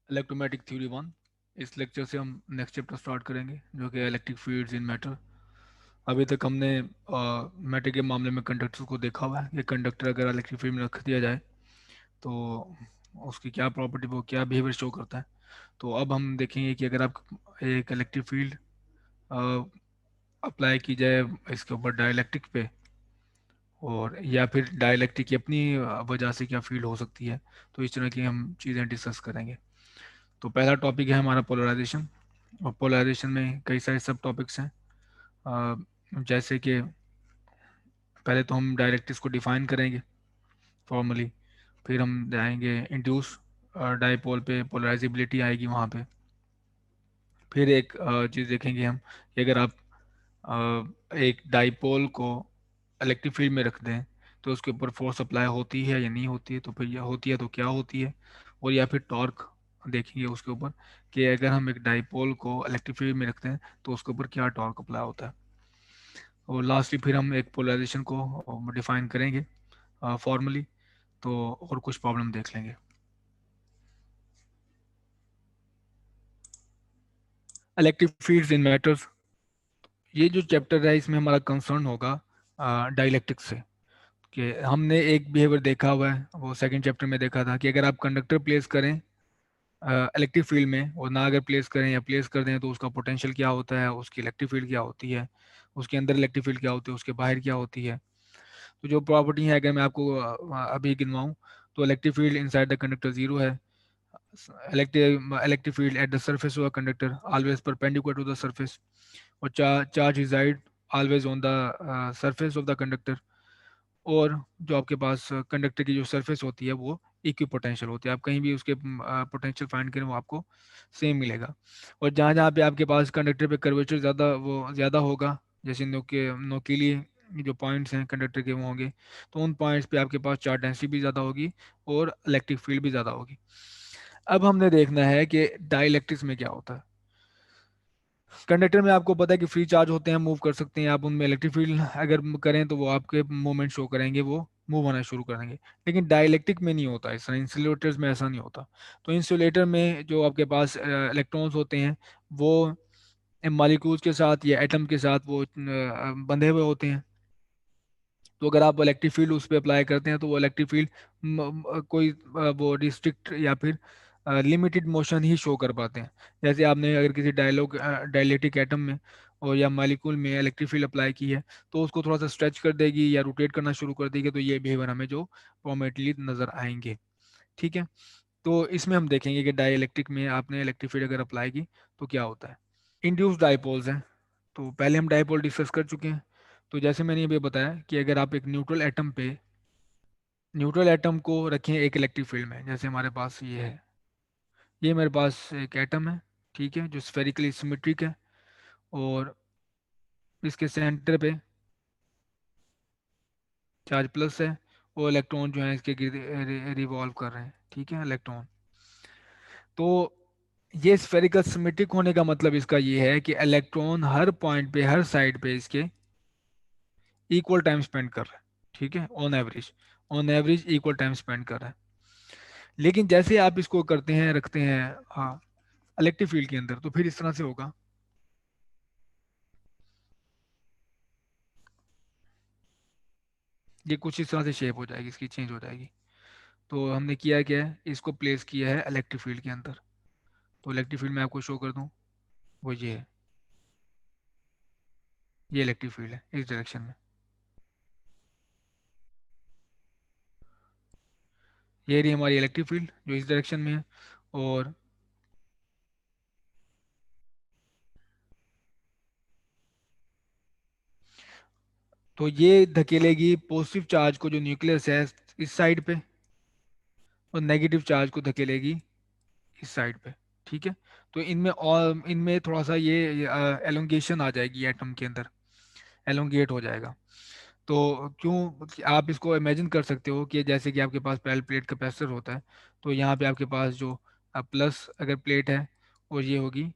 इलेक्ट्रोमैटिक theory one. इस lecture से हम नेक्स्ट चैप्टर स्टार्ट करेंगे जो कि इलेक्ट्रिक फील्ड्स इन मैटर। अभी तक हमने मैटर के मामले में कंडक्टर को देखा हुआ है कि कंडक्टर अगर इलेक्ट्रिक फील्ड में रख दिया जाए तो उसकी क्या प्रॉपर्टी, वो क्या बिहेवियर शो करता है। तो अब हम देखेंगे कि अगर आप एक इलेक्ट्रिक फील्ड अप्लाई की जाए इसके ऊपर डाइलेक्ट्रिक पे, और या फिर डाइलेक्ट्रिक की अपनी वजह से क्या फील्ड हो सकती है। तो इस तरह की हम चीज़ें डिस्कस करेंगे। तो पहला टॉपिक है हमारा पोलराइजेशन। और पोलराइजेशन में कई सारे सब टॉपिक्स हैं। जैसे कि पहले तो हम डायरेक्टिव्स को डिफाइन करेंगे फॉर्मली, फिर हम जाएंगे इंड्यूस डाइपोल पे, पोलराइजेबिलिटी आएगी वहाँ पे। फिर एक चीज़ देखेंगे हम कि अगर आप एक डाइपोल को इलेक्ट्रिक फील्ड में रख दें तो उसके ऊपर फोर्स अप्लाई होती है या नहीं होती है, तो फिर यह होती है तो क्या होती है। और या फिर टॉर्क देखेंगे उसके ऊपर कि अगर हम एक डाइपोल को इलेक्ट्रिक फील्ड में रखते हैं तो उसके ऊपर क्या टॉर्क अप्लाई होता है। और लास्टली फिर हम एक पोलराइजेशन को डिफाइन करेंगे फॉर्मली। तो और कुछ प्रॉब्लम देख लेंगे। इलेक्ट्रिक फील्ड्स इन मैटर्स, ये जो चैप्टर है इसमें हमारा कंसर्न होगा डाइलेक्ट्रिक्स से। कि हमने एक बिहेवियर देखा हुआ है, वो सेकंड चैप्टर में देखा था कि अगर आप कंडक्टर प्लेस करें इलेक्ट्रिक फील्ड में, और ना अगर प्लेस करें या प्लेस कर दें तो उसका पोटेंशियल क्या होता है, उसकी इलेक्ट्रिक फील्ड क्या होती है, उसके अंदर इलेक्ट्रिक फील्ड क्या होती है, उसके बाहर क्या होती है। तो जो प्रॉपर्टी है अगर मैं आपको अभी गिनवाऊं, तो electric field inside the conductor zero है। Electric field at the surface of a conductor always perpendicular to the surface, और charge reside always on the surface of the conductor। और जो आपके पास कंडक्टर की जो सरफेस होती है वो इक्वी पोटेंशियल होती है, आप कहीं भी उसके पोटेंशियल फाइंड करें वो आपको सेम मिलेगा। और जहाँ जहाँ पे आपके पास कंडक्टर पे कर्वेचर ज़्यादा वो ज़्यादा होगा, जैसे नोकीली जो पॉइंट्स हैं कंडक्टर के वो होंगे, तो उन पॉइंट्स पे आपके पास चार्ज डेंसिटी भी ज़्यादा होगी और इलेक्ट्रिक फील्ड भी ज़्यादा होगी। अब हमने देखना है कि डाइलेक्ट्रिक्स में क्या होता है। कंडक्टर में आपको पता है कि फ्री चार्ज होते हैं, मूव कर सकते हैं आप उनमें, इलेक्ट्रिक फील्ड अगर करें तो वो आपके मूवमेंट शो करेंगे, वो मूव होना शुरू करेंगे। लेकिन डाइलेक्ट्रिक में नहीं होता ऐसा, इंसुलेटर्स में ऐसा नहीं होता। तो इंसुलेटर में जो आपके पास इलेक्ट्रॉन्स होते हैं वो मॉलिक्यूल्स के साथ या एटम के साथ वो बंधे हुए होते हैं। तो अगर आप इलेक्ट्रिक फील्ड उस पर अप्लाई करते हैं तो वो इलेक्ट्रिक फील्ड कोई वो रिस्ट्रिक्ट या फिर लिमिटेड मोशन ही शो कर पाते हैं। जैसे आपने अगर किसी डाइलेक्ट्रिक एटम में और या मालिक्यूल में इलेक्ट्रिक फील्ड अप्लाई की है तो उसको थोड़ा सा स्ट्रेच कर देगी या रोटेट करना शुरू कर देगी, तो ये बिहेवियर हमें जो प्रोमेटली नजर आएंगे। ठीक है। तो इसमें हम देखेंगे कि डाइलेक्ट्रिक में आपने इलेक्ट्रिक फील्ड अगर अप्लाई की तो क्या होता है। इंड्यूस्ड डाइपोल्स हैं, तो पहले हम डाइपोल डिस्कस कर चुके हैं। तो जैसे मैंने ये बताया कि अगर आप एक न्यूट्रल एटम को रखें एक इलेक्ट्रिक फील्ड में, जैसे हमारे पास ये है, ये मेरे पास एक एटम है, ठीक है, जो स्फेरिकली सिमेट्रिक है। और इसके सेंटर पे चार्ज प्लस है, और इलेक्ट्रॉन जो है इसके रिवॉल्व कर रहे हैं, ठीक है, इलेक्ट्रॉन। तो ये स्फेरिकल सिमेट्रिक होने का मतलब इसका ये है कि इलेक्ट्रॉन हर पॉइंट पे, हर साइड पे इसके इक्वल टाइम स्पेंड कर रहा है। ठीक है, on average equal time spend कर रहा है। लेकिन जैसे आप इसको करते हैं, रखते हैं, हाँ, इलेक्ट्रिक फील्ड के अंदर, तो फिर इस तरह से होगा। ये कुछ इस तरह से शेप हो जाएगी, इसकी चेंज हो जाएगी। तो हमने किया क्या है, इसको प्लेस किया है इलेक्ट्रिक फील्ड के अंदर। तो इलेक्ट्रिक फील्ड मैं आपको शो कर दूं, वो ये है, ये इलेक्ट्रिक फील्ड है इस डायरेक्शन में। ये रही हमारी इलेक्ट्रिक फील्ड जो इस डायरेक्शन में है। और तो ये धकेलेगी पॉजिटिव चार्ज को जो न्यूक्लियस है इस साइड पे, और नेगेटिव चार्ज को धकेलेगी इस साइड पे। ठीक है। तो इनमें और इनमें थोड़ा सा ये एलोंगेशन आ जाएगी एटम के अंदर, एलोंगेट हो जाएगा। तो क्यों, आप इसको इमेजिन कर सकते हो कि जैसे कि आपके पास पहले प्लेट कैपेसिटर होता है, तो यहाँ पे आपके पास जो प्लस अगर प्लेट है और ये होगी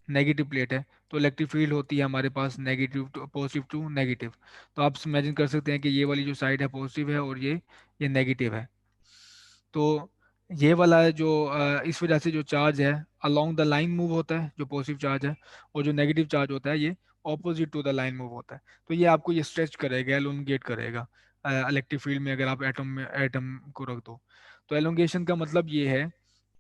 नेगेटिव प्लेट है, तो इलेक्ट्रिक फील्ड होती है हमारे पास negative to positive to negative. तो आप इमेजिन कर सकते हैं कि ये वाली जो साइड है पॉजिटिव है और ये नेगेटिव है। तो ये वाला जो इस वजह से जो चार्ज है अलोंग द लाइन मूव होता है, जो पॉजिटिव चार्ज है, और जो नेगेटिव चार्ज होता है ये opposite to the line move होता है। तो ये आपको ये स्ट्रेच करेगा, एलोंगेट करेगा इलेक्ट्रिक फील्ड में, अगर आप एटम को रख दो। तो एलोंगेशन का मतलब ये है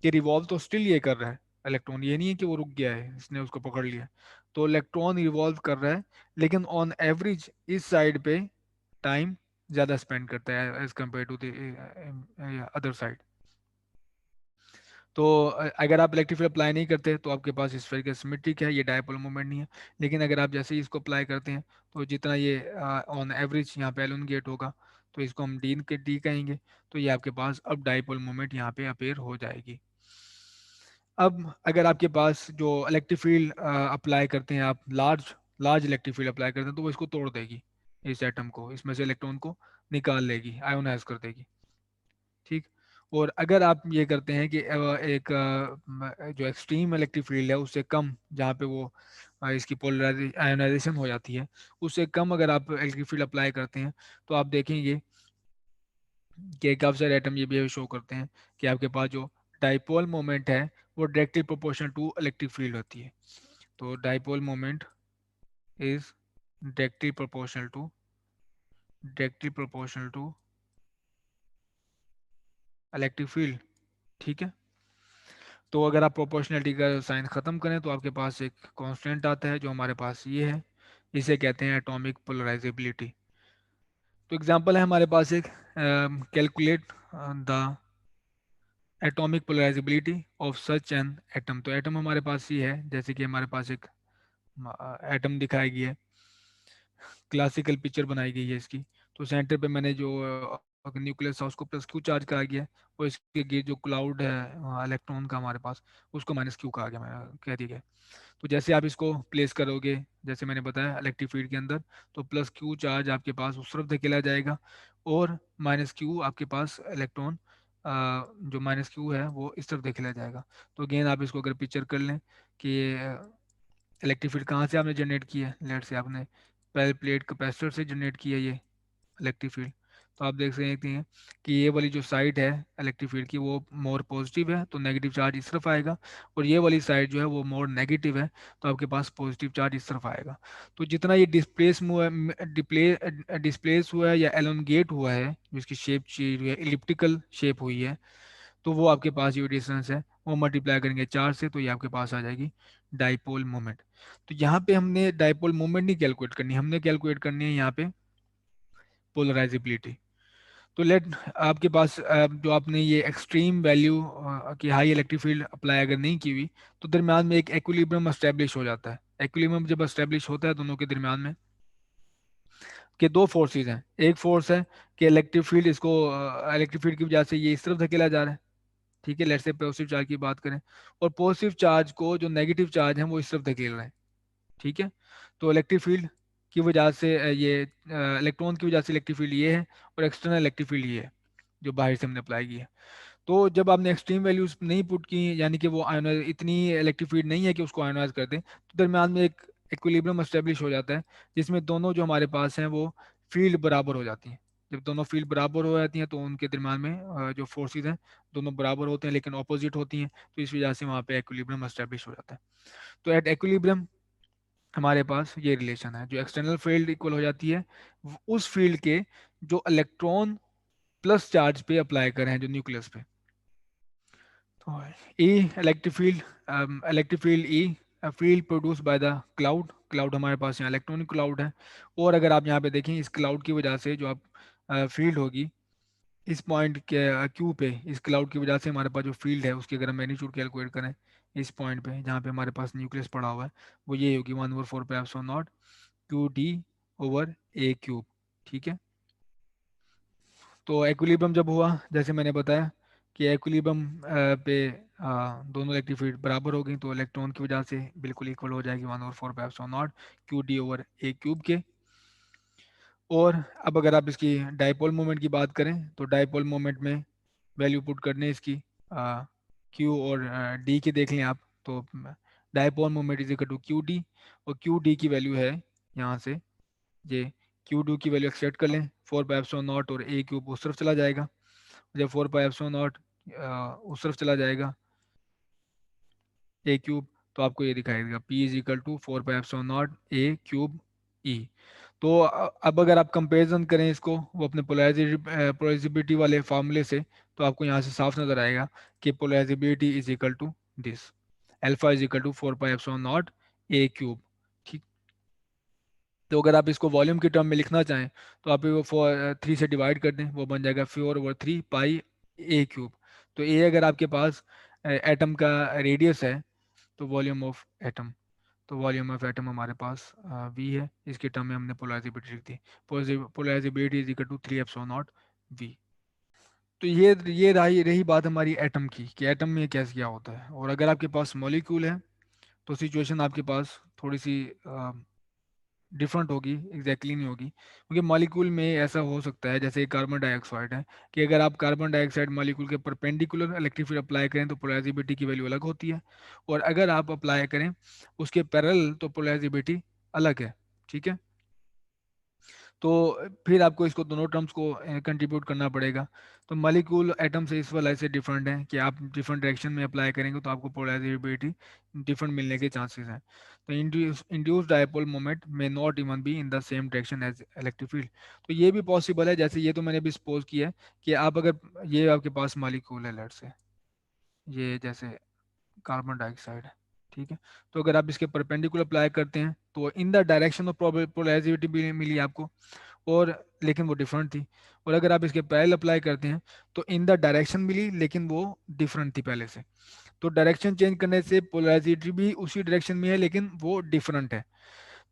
कि रिवॉल्व तो स्टिल ये कर रहा है इलेक्ट्रॉन, ये नहीं है कि वो रुक गया है, इसने उसको पकड़ लिया। तो इलेक्ट्रॉन रिवॉल्व कर रहा है, लेकिन ऑन एवरेज इस साइड पे टाइम ज़्यादा स्पेंड करता है as compared to the other side. तो अगर आप इलेक्ट्रिक फील्ड अप्लाई नहीं करते तो आपके पास स्फेरिकल सिमेट्रिक है, ये डायपोल मोमेंट नहीं है। लेकिन अगर आप जैसे ही इसको अप्लाई करते हैं तो जितना ये ऑन एवरेज यहाँ पे एलोंगेट होगा, तो इसको हम डी कहेंगे। तो ये आपके पास अब डायपोल मोमेंट यहाँ पे अपेयर हो जाएगी। अब अगर आपके पास जो इलेक्ट्रिक फील्ड अप्लाई करते हैं आप, large large electric field apply करते हैं, तो वो इसको तोड़ देगी, इस एटम को, इसमें से इलेक्ट्रॉन को निकाल लेगी, आयोनाइज कर देगी। ठीक। और अगर आप ये करते हैं कि एक जो एक्सट्रीम इलेक्ट्रिक फील्ड है उससे कम, जहाँ पे वो इसकी पोलराइज आयोनाइजेशन हो जाती है, उससे कम अगर आप इलेक्ट्रिक फील्ड अप्लाई करते हैं, तो आप देखेंगे कि काफ़ी सारे एटम ये भी शो करते हैं कि आपके पास जो डाइपोल मोमेंट है वो directly proportional to electric field होती है। तो dipole moment is directly proportional to electric field. ठीक है। तो अगर आप प्रोपोर्शनलिटी का साइन ख़त्म करें तो आपके पास एक कांस्टेंट आता है जो हमारे पास ये है, इसे कहते हैं एटॉमिक पोलराइजेबिलिटी। तो एग्जांपल है हमारे पास एक, calculate the atomic polarisability of such an atom. तो एटम हमारे पास ये है, जैसे कि हमारे पास एक एटम दिखाई गई है, क्लासिकल पिक्चर बनाई गई है इसकी। तो सेंटर पे मैंने जो न्यूक्लियस था उसको प्लस क्यू चार्ज करा गया है, और इसके गिर जो क्लाउड है इलेक्ट्रॉन का हमारे पास, उसको माइनस क्यू कहा गया, मैं कह दिया गया। तो जैसे आप इसको प्लेस करोगे, जैसे मैंने बताया इलेक्ट्रिक फील्ड के अंदर, तो प्लस क्यू चार्ज आपके पास उस तरफ धकेला जाएगा, और माइनस क्यू आपके पास इलेक्ट्रॉन, जो माइनस क्यू है वो इस तरफ धकेला जाएगा। तो अगेन आप इसको अगर पिक्चर कर लें कि इलेक्ट्रिक फील्ड कहाँ से आपने जनरेट की है, लेट से आपने पहले प्लेट कैपेसिटर से जनरेट की है ये इलेक्ट्रिक फील्ड। तो आप देख सकते हैं कि ये वाली जो साइड है इलेक्ट्रिक फील्ड की वो मोर पॉजिटिव है, तो नेगेटिव चार्ज इस तरफ आएगा। और ये वाली साइड जो है वो मोर नेगेटिव है, तो आपके पास पॉजिटिव चार्ज इस तरफ आएगा। तो जितना ये डिस्प्लेस हुआ है या एलोंगेट हुआ है, जिसकी शेप चेंज हुई है, इलिप्टिकल शेप हुई है, तो वो आपके पास ये डिस्टेंस है, वो मल्टीप्लाई करेंगे 4 से, तो ये आपके पास आ जाएगी डाइपोल मोमेंट। तो यहाँ पे हमने डाइपोल मोमेंट नहीं कैलकुलेट करनी, हमने कैलकुलेट करनी है यहाँ पे पोलराइजेबिलिटी। तो लेट आपके पास जो आपने ये एक्सट्रीम वैल्यू की हाई इलेक्ट्रिक फील्ड अप्लाई अगर नहीं की हुई, तो दरम्यान में एक एक्विलिब्रियम एस्टेब्लिश हो जाता है। एक्विलिब्रियम जब एस्टेब्लिश होता है दोनों के दरम्यान में, कि दो फोर्सेस हैं। एक फोर्स है कि इलेक्ट्रिक फील्ड इसको, इलेक्ट्रिक फील्ड की वजह से ये इस तरफ धकेला जा रहा है। ठीक है, लेट्स से पॉजिटिव चार्ज की बात करें, और पॉजिटिव चार्ज को जो नेगेटिव चार्ज है वो इस तरफ धकेल रहे हैं। ठीक है। तो इलेक्ट्रिक फील्ड की वजह से ये इलेक्ट्रॉन की वजह से इलेक्ट्रिक फील्ड ये है, और एक्सटर्नल इलेक्ट्रिक फील्ड ये है जो बाहर से हमने अप्लाई की है। तो जब आपने एक्सट्रीम वैल्यूज नहीं पुट की, यानी कि वो आयनाइज, इतनी इलेक्ट्रिक फील्ड नहीं है कि उसको आयनाइज कर दें, तो दरम्यान में एक इक्विलिब्रियम एस्टेब्लिश हो जाता है, जिसमें दोनों जो हमारे पास हैं वो फील्ड बराबर हो जाती हैं। जब दोनों फील्ड बराबर हो जाती हैं तो उनके दरम्यान में जो फोर्सेस हैं दोनों बराबर होते हैं लेकिन ऑपोजिट होती हैं, तो इस वजह से वहाँ पे इक्विलिब्रियम एस्टेब्लिश हो जाता है। तो एट इक्विलिब्रियम हमारे पास ये रिलेशन है, जो एक्सटर्नल फील्ड इक्वल हो जाती है उस फील्ड के जो इलेक्ट्रॉन प्लस चार्ज पे अप्लाई करें हैं, जो न्यूक्लियस पे। तो E electric field E field produce by the cloud. Cloud हमारे पास यहाँ इलेक्ट्रॉनिक क्लाउड है, और अगर आप यहाँ पे देखें इस क्लाउड की वजह से जो आप फील्ड होगी इस पॉइंट के क्यू पे, इस क्लाउड की वजह से हमारे पास जो फील्ड है उसकी अगर हम मैग्नीट्यूड कैलकुलेट करें इस पॉइंट पे जहाँ पे हमारे पास न्यूक्लियस पड़ा हुआ है, वो ये होगी 1/4 पे epsilon not Q D over A cube. ठीक है। तो एक्विलिब्रियम जब हुआ, जैसे मैंने बताया कि एक्विलिब्रियम पे दोनों इलेक्ट्रिक फील्ड बराबर हो गई, तो इलेक्ट्रॉन की वजह से बिल्कुल इक्वल हो जाएगी 1/4 पे epsilon not Q D over A cube के। और अब अगर आप इसकी डाइपोल मोमेंट की बात करें, तो डाइपोल मोमेंट में वैल्यू पुट करने इसकी क्यू और डी की देख लें आप, तो dipole moment is equal to Q D, और क्यू डी की वैल्यू है यहाँ से ये, क्यू डी की वैल्यू एक्सट्रैक्ट कर लें 4 पाई एप्सिलॉन नॉट, और ए क्यूब उस तरफ चला जाएगा। जब 4 पाई एप्सिलॉन नॉट उस तरफ चला जाएगा ए क्यूब, तो आपको ये दिखाई देगा P is equal to 4 pi epsilon not a cube E. तो अब अगर आप कंपेरिजन करें इसको वो अपने पोलराइजेबिलिटी वाले फार्मूले से, तो आपको यहाँ से साफ नजर आएगा कि polarisability is equal to this, alpha is equal to 4 pi epsilon not a cube. ठीक, तो अगर आप इसको वॉल्यूम की टर्म में लिखना चाहें तो आप वो 3 से डिवाइड कर दें, वो बन जाएगा 4/3 पाई ए क्यूब। तो ए अगर आपके पास एटम का रेडियस है, तो वॉल्यूम ऑफ एटम, तो वॉल्यूम ऑफ एटम हमारे पास वी है, इसके टर्म में हमने पोलराइजेबिलिटी लिख दी, polarizability is equal to 3 epsilon not V. तो ये रही बात हमारी एटम की कि एटम में कैसे क्या होता है। और अगर आपके पास मॉलिक्यूल है तो सिचुएशन आपके पास थोड़ी सी डिफरेंट होगी, एग्जैक्टली नहीं होगी, क्योंकि मॉलिक्यूल में ऐसा हो सकता है जैसे कार्बन डाइऑक्साइड है कि अगर आप कार्बन डाइऑक्साइड मॉलिक्यूल के परपेंडिकुलर इलेक्ट्रिक फील्ड अप्लाई करें तो पोलराइजेबिलिटी की वैल्यू अलग होती है, और अगर आप अप्लाई करें उसके पैरेलल तो पोलराइजेबिलिटी अलग है। ठीक है, तो फिर आपको इसको दोनों टर्म्स को कंट्रीब्यूट करना पड़ेगा। तो मॉलिक्यूल एटम से इस वाले से डिफरेंट है कि आप डिफरेंट डायरेक्शन में अप्लाई करेंगे तो आपको पोलराइजेबिलिटी डिफरेंट मिलने के चांसेस हैं। तो इंड्यूस डायपोल मोमेंट में not even be in the same direction as electric field. तो ये भी पॉसिबल है, जैसे ये तो मैंने भी सपोज किया है कि आप अगर ये आपके पास मॉलिक्यूल है, लेट्स से ये जैसे कार्बन डाइऑक्साइड है, ठीक है, तो अगर आप इसके परपेंडिकुलर अप्लाई करते हैं तो in the direction of polarisability भी मिली आपको, और लेकिन वो डिफरेंट थी। और अगर आप इसके पैरेलल अप्लाई करते हैं तो इन द डायरेक्शन मिली लेकिन वो डिफरेंट थी पहले से। तो डायरेक्शन चेंज करने से पोलराइजेबिलिटी भी उसी डायरेक्शन में है लेकिन वो डिफरेंट है।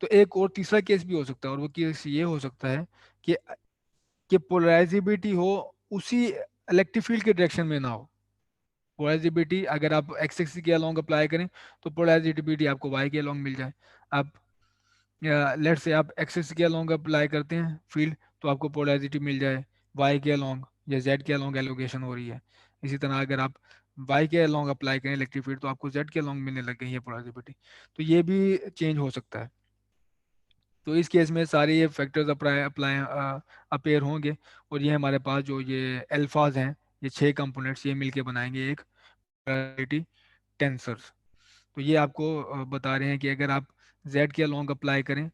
तो एक और तीसरा केस भी हो सकता है, और वो केस ये हो सकता है कि पोलराइजेबिलिटी हो उसी इलेक्ट्रिक फील्ड के डायरेक्शन में ना हो। पोलराइजेबिलिटी अगर आप एक्स एक्सिस के अलोंग अप्लाई करें तो पोलराइजेबिलिटी आपको वाई के अलोंग मिल जाए। अब लेट से आप एक्सिस के अलोंग अप्लाई करते हैं फील्ड तो आपको पोलराइजिटी मिल जाए वाई के अलोंग, या जेड के अलोंग एलोगेशन हो रही है। इसी तरह अगर आप वाई के अलोंग अप्लाई करें इलेक्ट्रिक फील्ड तो आपको जेड के अलोंग मिलने लग गई है पोलराइजिबिलिटी। तो ये भी चेंज हो सकता है। तो इस केस में सारे ये फैक्टर्स अप्लाई अप्लाई अपेयर होंगे, और ये हमारे पास जो ये अल्फाज हैं, ये 6 कंपोनेंट्स ये मिलके बनाएंगे एक पोलरारिटी टेंसर्स। तो ये आपको बता रहे हैं कि अगर आप जेड के अलोंग अप्लाई करें,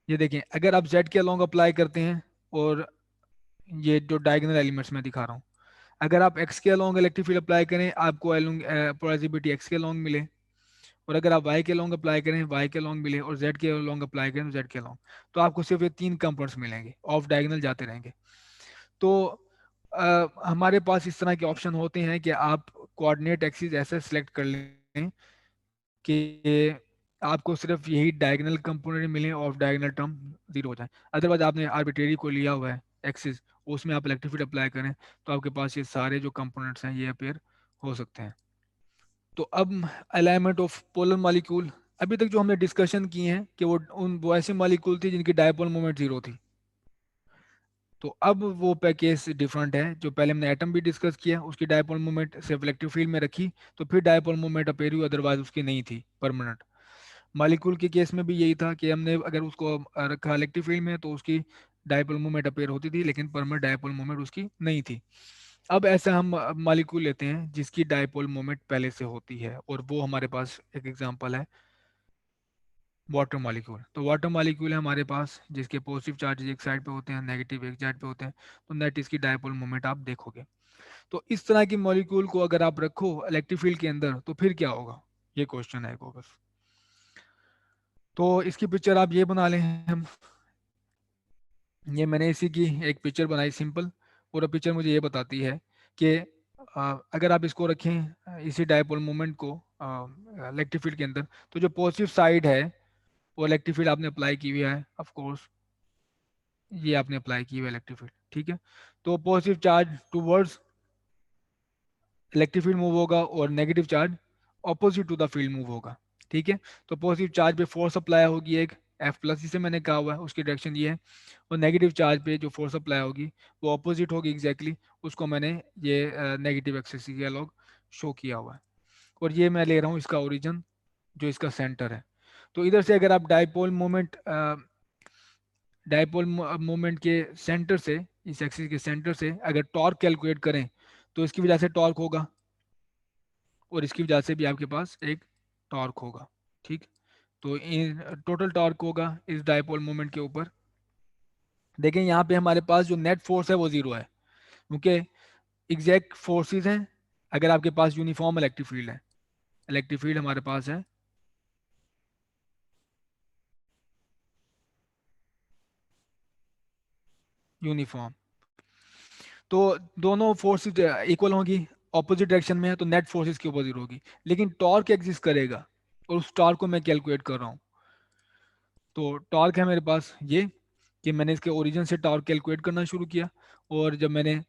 ये देखें अगर आप जेड के अलोंग अप्लाई करते हैं, और ये जो डायगोनल एलिमेंट्स मैं दिखा रहा हूँ, अगर आप एक्स के अलोंग इलेक्ट्रिक फील्ड अप्लाई करें आपको पोलराइजेबिलिटी एक्स के अलोंग मिले, और अगर आप वाई के अलोंग अप्लाई करें वाई के अलोंग मिले, और जेड के अलोंग अप्लाई करें तो जेड के अलोंग, तो आपको सिर्फ ये 3 कंपोनेंट्स मिलेंगे, ऑफ डायगोनल जाते रहेंगे। तो हमारे पास इस तरह के ऑप्शन होते हैं कि आप कोऑर्डिनेट एक्सिस ऐसे सेलेक्ट कर लें कि आपको सिर्फ यही डायगोनल कंपोनेंट मिले, ऑफ डायगोनल टर्म जीरो हो जाए। अदरवाइज आपने आर्बिट्रेरी को लिया हुआ है एक्सिस, उसमें आप इलेक्ट्रिक फील्ड अप्लाई करें तो आपके पास ये सारे जो कंपोनेंट्स हैं ये अपेयर हो सकते हैं। तो अब अलाइनमेंट ऑफ पोलर मॉलिक्यूल, अभी तक जो हमने डिस्कशन किए हैं कि वो ऐसे मॉलिक्यूल थी जिनकी डायपोल मोमेंट जीरो थी। तो अब वो पैकेज डिफरेंट है, जो पहले हमने एटम भी डिस्कस किया उसकी डायपोल मोमेंट सिर्फ इलेक्ट्रिक फील्ड में रखी तो फिर डायपोल मोमेंट अपेयर हुई, अदरवाइज उसकी नहीं थी परमानेंट। मॉलिक्यूल के केस में भी यही था कि हमने अगर उसको रखा इलेक्ट्रिक फील्ड में तो उसकी डायपोल मोमेंट अपेयर होती थी लेकिन परमानेंट डायपोल मोमेंट उसकी नहीं थी। अब ऐसा हम मॉलिक्यूल लेते हैं जिसकी डायपोल मोमेंट पहले से होती है, और वो हमारे पास एक एग्जांपल है वाटर मॉलिक्यूल। तो वाटर मॉलिक्यूल है हमारे पास जिसके पॉजिटिव चार्ज एक साइड पे होते हैं, नेगेटिव एक साइड पे होते हैं, तो नेट इसकी डायपोल मोमेंट आप देखोगे। तो इस तरह की मॉलिक्यूल को अगर आप रखो इलेक्ट्रिक फील्ड के अंदर तो फिर क्या होगा, ये क्वेश्चन है को बस। तो इसकी पिक्चर आप ये बना लें हम, ये मैंने इसी की एक पिक्चर बनाई सिंपल, और पिक्चर मुझे ये बताती है कि अगर आप इसको रखें इसी डायपोल मोमेंट को इलेक्ट्रिक फील्ड के अंदर, तो जो पॉजिटिव साइड है वो इलेक्ट्रिक फील्ड आपने अप्लाई की हुई है ऑफ कोर्स, ये आपने अप्लाई की हुई है इलेक्ट्रिक फील्ड, ठीक है। तो positive charge towards electric field move होगा और negative charge opposite to the field move होगा, ठीक है। तो पॉजिटिव चार्ज पे फोर्स अप्लाई होगी एक एफ प्लस, जिसे मैंने कहा हुआ है उसकी डायरेक्शन ये है, और नेगेटिव चार्ज पे जो फोर्स अप्लाई होगी वो ऑपोजिट होगी एग्जैक्टली, उसको मैंने ये नेगेटिव एक्सिस के अलॉन्ग शो किया हुआ है। और ये मैं ले रहा हूँ इसका ओरिजिन जो इसका सेंटर है। तो इधर से अगर आप डायपोल मोमेंट के सेंटर से, इस एक्सिस के सेंटर से अगर टॉर्क कैलकुलेट करें तो इसकी वजह से टॉर्क होगा, और इसकी वजह से भी आपके पास एक टॉर्क होगा। ठीक, तो इन टोटल टॉर्क होगा इस डायपोल मोमेंट के ऊपर। देखें यहाँ पे हमारे पास जो नेट फोर्स है वो जीरो है, क्योंकि एग्जैक्ट फोर्सेस हैं अगर आपके पास यूनिफॉर्म इलेक्ट्रिक फील्ड है। इलेक्ट्रिक फील्ड हमारे पास है यूनिफॉर्म, तो दोनों फोर्सेस इक्वल होंगी, ऑपोजिट डायरेक्शन में है तो नेट फोर्सेस के ऊपर जीरो होगी। लेकिन टॉर्क एग्जिस्ट करेगा, और उस टॉर्क को मैं कैलकुलेट कर रहा हूँ। तो टॉर्क है मेरे पास ये, कि मैंने इसके ओरिजिन से टॉर्क कैलकुलेट करना शुरू किया, और जब मैंने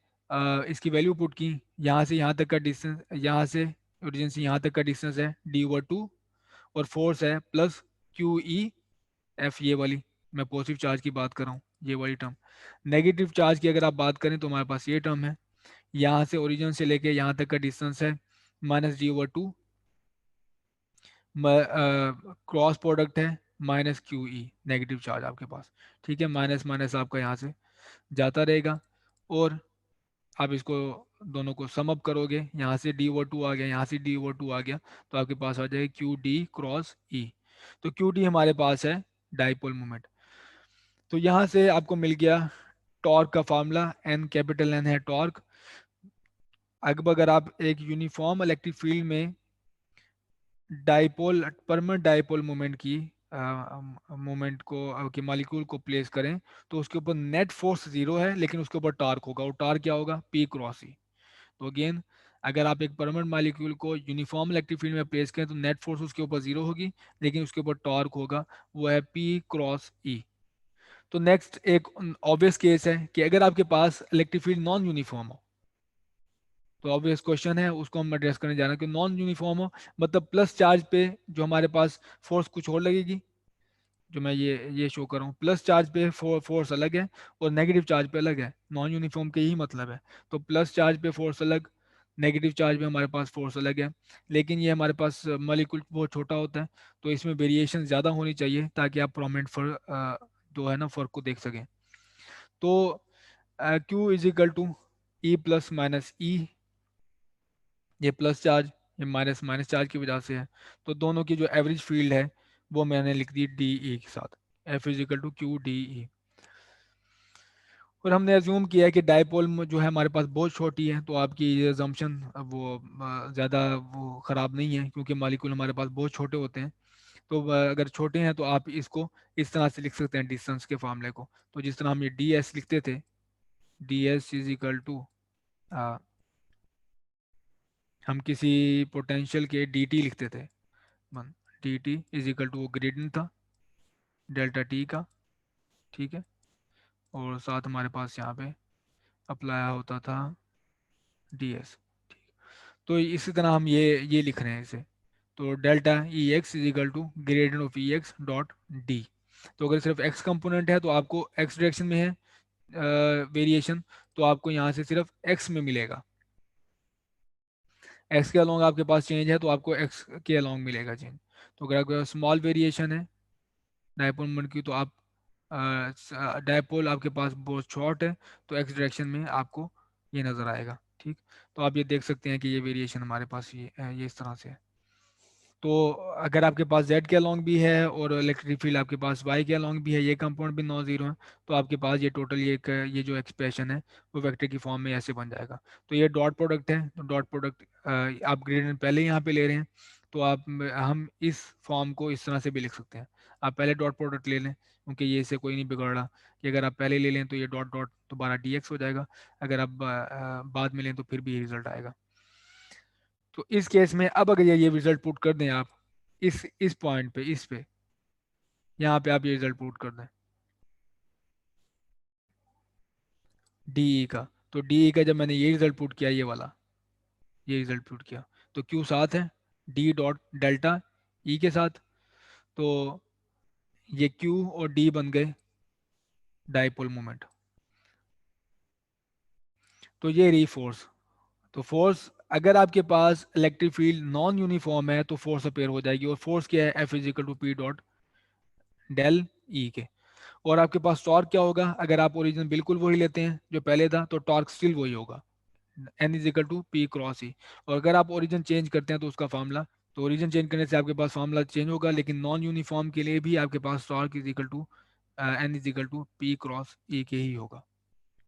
इसकी वैल्यू पुट की, यहाँ से यहाँ तक का डिस्टेंस, यहाँ से ओरिजिन से यहाँ तक का डिस्टेंस है d/2, और फोर्स है प्लस QE/F, ये वाली, मैं पॉजिटिव चार्ज की बात कर रहा हूँ, ये वाली टर्म। नेगेटिव चार्ज की अगर आप बात करें तो हमारे पास ये टर्म है, यहाँ से ओरिजिन से लेके यहाँ तक का डिस्टेंस है -d/2, क्रॉस प्रोडक्ट है -QE, नेगेटिव चार्ज आपके पास। ठीक है, माइनस माइनस आपका यहाँ से जाता रहेगा, और आप इसको दोनों को सम अप करोगे, यहाँ से d/2 आ गया, यहाँ से d/2 आ गया, तो आपके पास आ जाएगा QD×E। तो QD हमारे पास है डाइपोल मोमेंट। तो यहाँ से आपको मिल गया टॉर्क का फार्मूला, N, कैपिटल N है टॉर्क। अब अगर आप एक यूनिफॉर्म इलेक्ट्रिक फील्ड में डाइपोल, परमानेंट डाइपोल मोमेंट की मोमेंट को कि मॉलिक्यूल को प्लेस करें, तो उसके ऊपर नेट फोर्स जीरो है, लेकिन उसके ऊपर टार्क होगा, और टार्क क्या होगा, P×E। तो अगेन, अगर आप एक परमानेंट मॉलिक्यूल को यूनिफॉर्म इलेक्ट्रिक फील्ड में प्लेस करें तो नेट फोर्स उसके ऊपर जीरो होगी, लेकिन उसके ऊपर टॉर्क होगा, वो है P×E। तो नेक्स्ट एक ऑब्वियस केस है कि अगर आपके पास इलेक्ट्रिक फील्ड नॉन यूनिफॉर्म हो, तो ऑब्वियस क्वेश्चन है उसको हम एड्रेस करने जा रहे हैं कि नॉन यूनिफॉर्म हो, मतलब प्लस चार्ज पे जो हमारे पास फोर्स कुछ और लगेगी, जो मैं ये शो कर रहा हूँ, प्लस चार्ज पे फोर्स अलग है, और नेगेटिव चार्ज पे अलग है, नॉन यूनिफॉर्म के यही मतलब है। तो प्लस चार्ज पे फोर्स अलग, नेगेटिव चार्ज पे हमारे पास फोर्स अलग है, लेकिन ये हमारे पास मॉलिक्यूल बहुत छोटा होता है, तो इसमें वेरिएशन ज़्यादा होनी चाहिए ताकि आप प्रोमिनेंट जो है ना फर्क को देख सकें। तो Q = E+-E, ये प्लस चार्ज, ये माइनस माइनस चार्ज की वजह से है, तो दोनों की जो एवरेज फील्ड है वो मैंने लिख दी DE के साथ, F=QDE। और हमने एज्यूम किया है कि डायपोल जो है हमारे पास बहुत छोटी है, तो आपकी ये अजम्पशन वो ज़्यादा वो ख़राब नहीं है, क्योंकि मॉलिक्यूल हमारे पास बहुत छोटे होते हैं। तो अगर छोटे हैं तो आप इसको इस तरह से लिख सकते हैं डिस्टेंस के फार्मूले को। तो जिस तरह हम ये DS लिखते थे, DS हम किसी पोटेंशियल के DT लिखते थे, DT वो ग्रेडियंट था डेल्टा टी का। ठीक है, और साथ हमारे पास यहाँ पे अप्लाई होता था DS। तो इसी तरह हम ये लिख रहे हैं इसे। तो delta EX = gradient of EX dot D. तो अगर सिर्फ x कंपोनेंट है तो आपको x डायरेक्शन में है वेरिएशन, तो आपको यहाँ से सिर्फ x में मिलेगा, x के अलोंग आपके पास चेंज है तो आपको x के अलोंग मिलेगा चेंज। तो अगर आपके पास स्मॉल वेरिएशन है डायपोल मोमेंट की, तो आप डायपोल आपके पास बहुत शॉर्ट है, तो x डायरेक्शन में आपको ये नज़र आएगा। ठीक, तो आप ये देख सकते हैं कि ये वेरिएशन हमारे पास ये इस तरह से है। तो अगर आपके पास z के अलोंग भी है और इलेक्ट्रिक फील्ड आपके पास y के अलोंग भी है, ये कंपाउंड भी नॉन जीरो है, तो आपके पास ये टोटल ये जो एक्सप्रेशन है वो वेक्टर की फॉर्म में ऐसे बन जाएगा। तो ये डॉट प्रोडक्ट है, तो डॉट प्रोडक्ट आप ग्रेडियंट पहले यहाँ पे ले रहे हैं, तो हम इस फॉर्म को इस तरह से भी लिख सकते हैं। आप पहले डॉट प्रोडक्ट ले लें, क्योंकि ये इससे कोई नहीं बिगड़ रहा, कि अगर आप पहले ले लें तो ये डॉट डॉट दोबारा DX हो जाएगा, अगर आप बाद में लें तो फिर भी रिजल्ट आएगा। तो इस केस में अब अगर ये रिजल्ट पुट कर दें आप इस पॉइंट पे, इस पे यहाँ पे आप ये रिजल्ट पुट कर दें DE का, तो DE का जब मैंने ये रिजल्ट पुट किया, ये वाला ये रिजल्ट पुट किया, तो Q साथ है D.डेल्टा E के साथ, तो ये Q और D बन गए डाइपोल मोमेंट। तो ये री फोर्स। तो फोर्स, अगर आपके पास इलेक्ट्रिक फील्ड नॉन यूनिफॉर्म है तो फोर्स अपेयर हो जाएगी, और फोर्स क्या है, F=P.del E के। और आपके पास टॉर्क क्या होगा, अगर आप ओरिजिन बिल्कुल वही लेते हैं जो पहले था, तो टॉर्क स्टिल वही होगा, N is equal to P cross E. और अगर आप ओरिजिन चेंज करते हैं तो उसका फार्मूला, तो ओरिजिन चेंज करने से आपके पास फार्मूला चेंज होगा, लेकिन नॉन यूनिफॉर्म के लिए भी आपके पास torque is equal to N is equal to P cross E के ही होगा।